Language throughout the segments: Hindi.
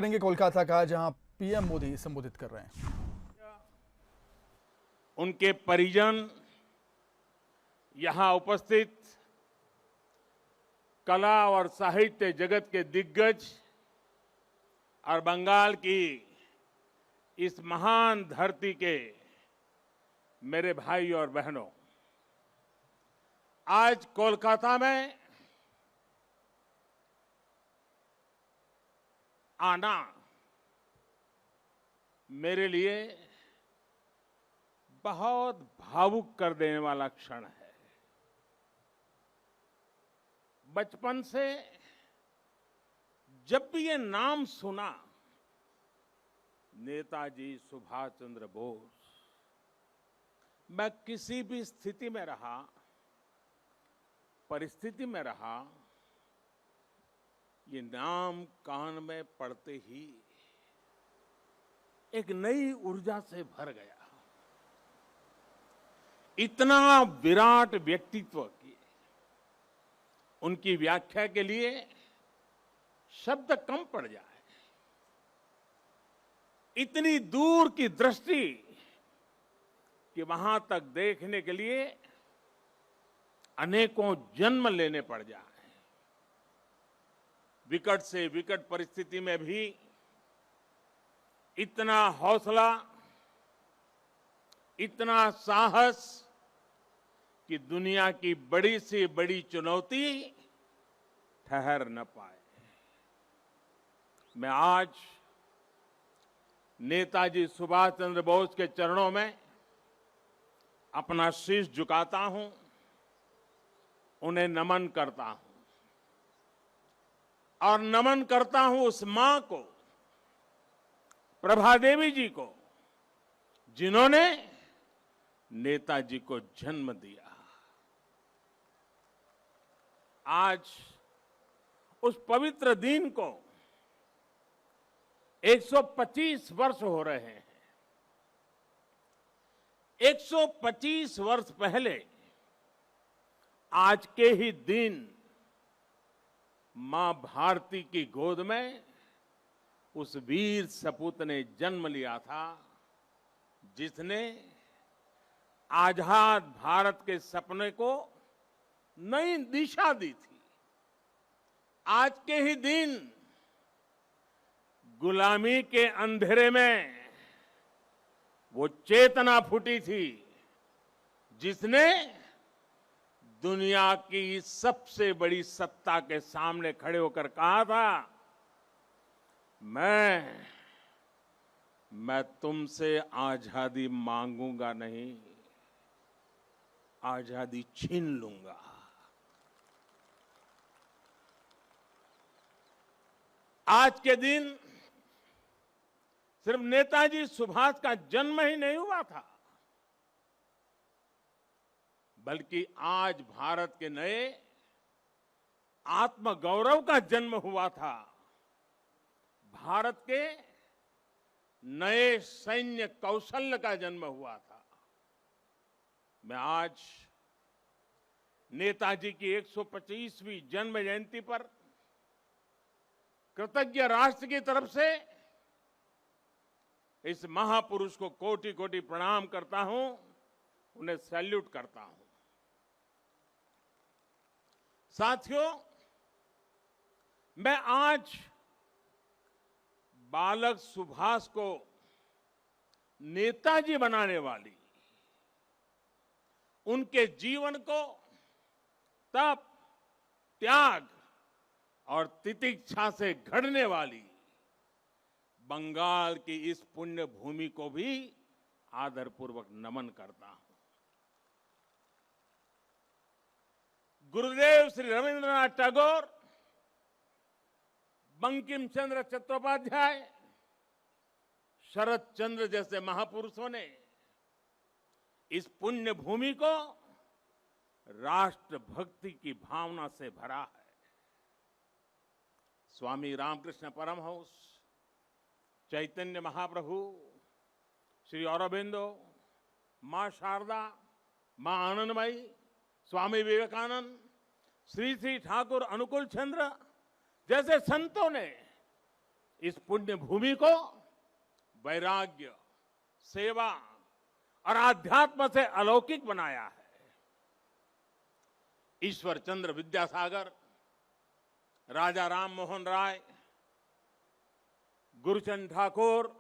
करेंगे कोलकाता का, जहां पीएम मोदी संबोधित कर रहे हैं। उनके परिजन, यहां उपस्थित कला और साहित्य जगत के दिग्गज और बंगाल की इस महान धरती के मेरे भाई और बहनों, आज कोलकाता में आना मेरे लिए बहुत भावुक कर देने वाला क्षण है। बचपन से जब भी ये नाम सुना, नेताजी सुभाष चंद्र बोस, मैं किसी भी स्थिति में रहा, परिस्थिति में रहा, ये नाम कान में पड़ते ही एक नई ऊर्जा से भर गया। इतना विराट व्यक्तित्व की उनकी व्याख्या के लिए शब्द कम पड़ जाए। इतनी दूर की दृष्टि कि वहां तक देखने के लिए अनेकों जन्म लेने पड़ जाए। विकट से विकट परिस्थिति में भी इतना हौसला, इतना साहस कि दुनिया की बड़ी से बड़ी चुनौती ठहर न पाए। मैं आज नेताजी सुभाष चंद्र बोस के चरणों में अपना शीश झुकाता हूं, उन्हें नमन करता हूं और नमन करता हूं उस मां को, प्रभा देवी जी को, जिन्होंने नेताजी को जन्म दिया। आज उस पवित्र दिन को 125 वर्ष हो रहे हैं। 125 वर्ष पहले आज के ही दिन मां भारती की गोद में उस वीर सपूत ने जन्म लिया था, जिसने आजाद भारत के सपने को नई दिशा दी थी। आज के ही दिन गुलामी के अंधेरे में वो चेतना फूटी थी, जिसने दुनिया की सबसे बड़ी सत्ता के सामने खड़े होकर कहा था, मैं तुमसे आजादी मांगूंगा नहीं, आजादी छीन लूंगा। आज के दिन सिर्फ नेताजी सुभाष का जन्म ही नहीं हुआ था, बल्कि आज भारत के नए आत्मगौरव का जन्म हुआ था। भारत के नए सैन्य कौशल्य का जन्म हुआ था। मैं आज नेताजी की 125वीं जन्म जयंती पर कृतज्ञ राष्ट्र की तरफ से इस महापुरुष को कोटि कोटि प्रणाम करता हूं, उन्हें सैल्यूट करता हूं। साथियों, मैं आज बालक सुभाष को नेताजी बनाने वाली, उनके जीवन को तप, त्याग और तितिक्षा से घड़ने वाली बंगाल की इस पुण्य भूमि को भी आदरपूर्वक नमन करता हूं। गुरुदेव श्री रविंद्रनाथ टैगोर, बंकिम चंद्र चट्टोपाध्याय, शरद चंद्र जैसे महापुरुषों ने इस पुण्य भूमि को राष्ट्रभक्ति की भावना से भरा है। स्वामी रामकृष्ण परमहंस, चैतन्य महाप्रभु, श्री अरबिंदो, मां शारदा, मां आनंदमयी, स्वामी विवेकानंद, श्री श्री ठाकुर अनुकूल चंद्र जैसे संतों ने इस पुण्य भूमि को वैराग्य, सेवा और आध्यात्म से अलौकिक बनाया है। ईश्वर चंद्र विद्यासागर, राजा राम मोहन राय, गुरुचंद ठाकुर,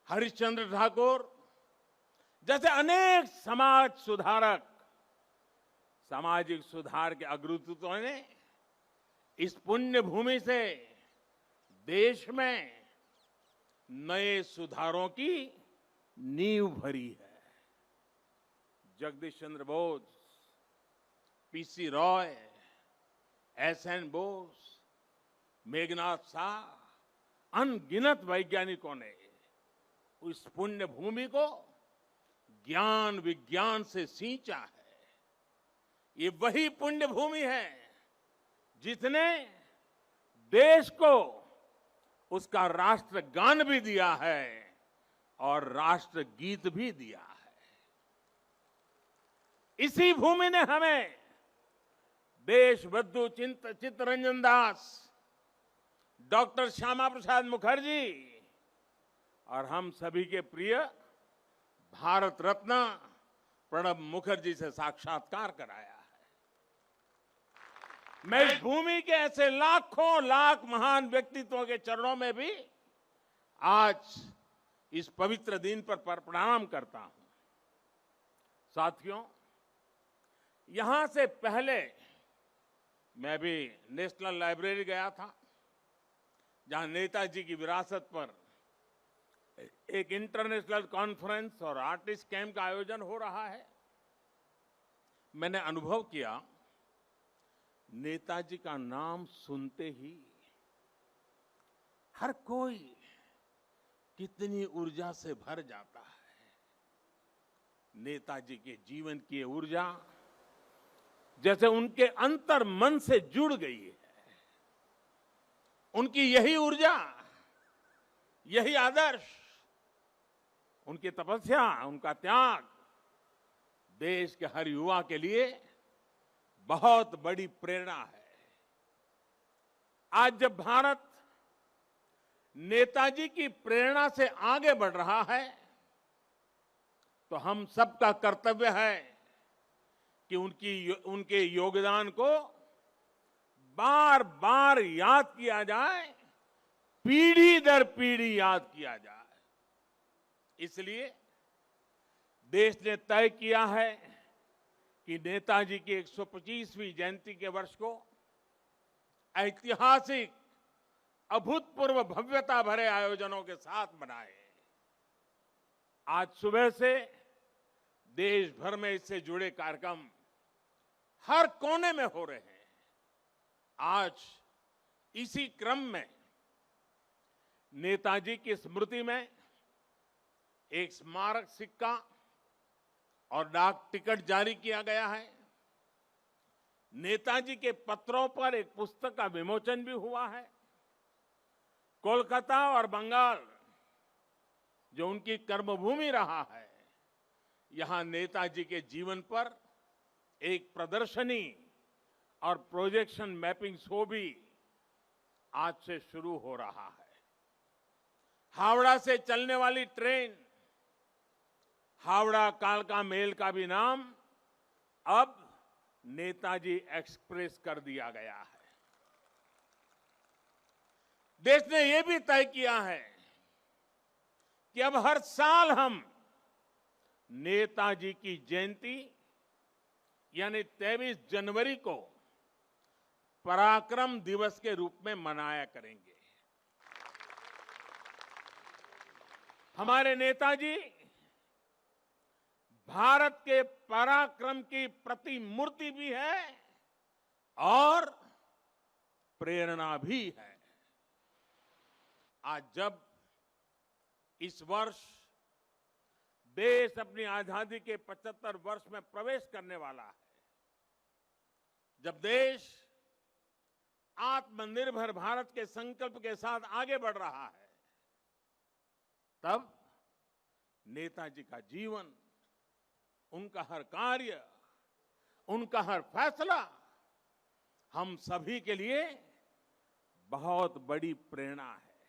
हरिश्चंद्र ठाकुर जैसे अनेक समाज सुधारक, सामाजिक सुधार के अग्रदूतों ने इस पुण्य भूमि से देश में नए सुधारों की नींव भरी है। जगदीश चंद्र बोस, पीसी रॉय, एसएन बोस, मेघनाथ शाह, अनगिनत वैज्ञानिकों ने उस पुण्य भूमि को ज्ञान विज्ञान से सींचा है। ये वही पुण्य भूमि है जिसने देश को उसका राष्ट्रगान भी दिया है और राष्ट्रगीत भी दिया है। इसी भूमि ने हमें देशबंधु चित्तरंजन दास, डॉक्टर श्यामा प्रसाद मुखर्जी और हम सभी के प्रिय भारत रत्न प्रणब मुखर्जी से साक्षात्कार कराया है। मैं इस भूमि के ऐसे लाखों लाख महान व्यक्तित्वों के चरणों में भी आज इस पवित्र दिन पर प्रणाम करता हूं। साथियों, यहां से पहले मैं भी नेशनल लाइब्रेरी गया था, जहां नेताजी की विरासत पर एक इंटरनेशनल कॉन्फ्रेंस और आर्टिस्ट कैंप का आयोजन हो रहा है। मैंने अनुभव किया, नेताजी का नाम सुनते ही हर कोई कितनी ऊर्जा से भर जाता है। नेताजी के जीवन की ऊर्जा जैसे उनके अंतर मन से जुड़ गई है। उनकी यही ऊर्जा, यही आदर्श, उनकी तपस्या, उनका त्याग देश के हर युवा के लिए बहुत बड़ी प्रेरणा है। आज जब भारत नेताजी की प्रेरणा से आगे बढ़ रहा है, तो हम सबका कर्तव्य है कि उनके योगदान को बार बार याद किया जाए, पीढ़ी दर पीढ़ी याद किया जाए। इसलिए देश ने तय किया है कि नेताजी की 125वीं जयंती के वर्ष को ऐतिहासिक, अभूतपूर्व भव्यता भरे आयोजनों के साथ मनाए। आज सुबह से देश भर में इससे जुड़े कार्यक्रम हर कोने में हो रहे हैं। आज इसी क्रम में नेताजी की स्मृति में एक स्मारक सिक्का और डाक टिकट जारी किया गया है। नेताजी के पत्रों पर एक पुस्तक का विमोचन भी हुआ है। कोलकाता और बंगाल, जो उनकी कर्मभूमि रहा है, यहां नेताजी के जीवन पर एक प्रदर्शनी और प्रोजेक्शन मैपिंग शो भी आज से शुरू हो रहा है। हावड़ा से चलने वाली ट्रेन हावड़ा कालका मेल का भी नाम अब नेताजी एक्सप्रेस कर दिया गया है। देश ने यह भी तय किया है कि अब हर साल हम नेताजी की जयंती यानी 23 जनवरी को पराक्रम दिवस के रूप में मनाया करेंगे। हमारे नेताजी भारत के पराक्रम की प्रतिमूर्ति भी है और प्रेरणा भी है। आज जब इस वर्ष देश अपनी आजादी के 75 वर्ष में प्रवेश करने वाला है, जब देश आत्मनिर्भर भारत के संकल्प के साथ आगे बढ़ रहा है, तब नेताजी का जीवन, उनका हर कार्य, उनका हर फैसला हम सभी के लिए बहुत बड़ी प्रेरणा है।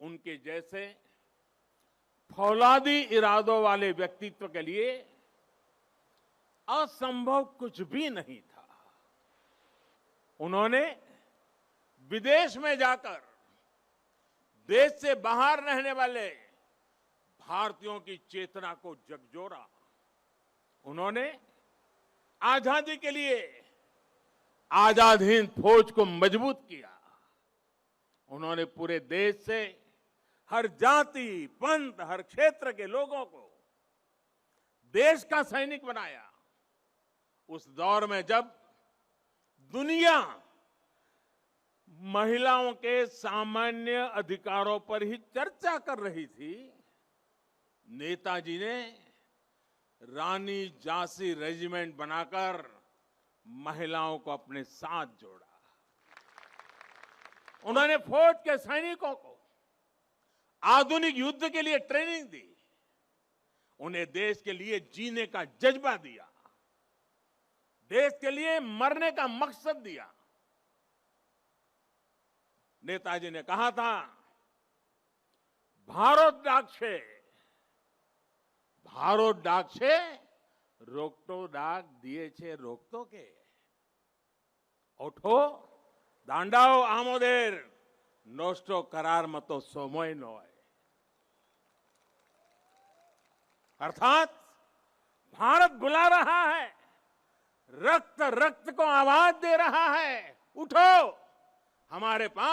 उनके जैसे फौलादी इरादों वाले व्यक्तित्व के लिए असंभव कुछ भी नहीं था। उन्होंने विदेश में जाकर देश से बाहर रहने वाले भारतीयों की चेतना को झकझोरा। उन्होंने आजादी के लिए आजाद हिंद फौज को मजबूत किया। उन्होंने पूरे देश से हर जाति, पंथ, हर क्षेत्र के लोगों को देश का सैनिक बनाया। उस दौर में जब दुनिया महिलाओं के सामान्य अधिकारों पर ही चर्चा कर रही थी, नेताजी ने रानी झांसी रेजिमेंट बनाकर महिलाओं को अपने साथ जोड़ा। उन्होंने फौज के सैनिकों को आधुनिक युद्ध के लिए ट्रेनिंग दी। उन्हें देश के लिए जीने का जज्बा दिया, देश के लिए मरने का मकसद दिया। नेताजी ने कहा था, भारत डाक से रोकटो डाक दिए छे रोकतो के ओठो दांडाओ आमोदेर नोस्टो करार मतो सोमोय नोय। अर्थात भारत बुला रहा है, रक्त रक्त को आवाज दे रहा है, उठो, हमारे पास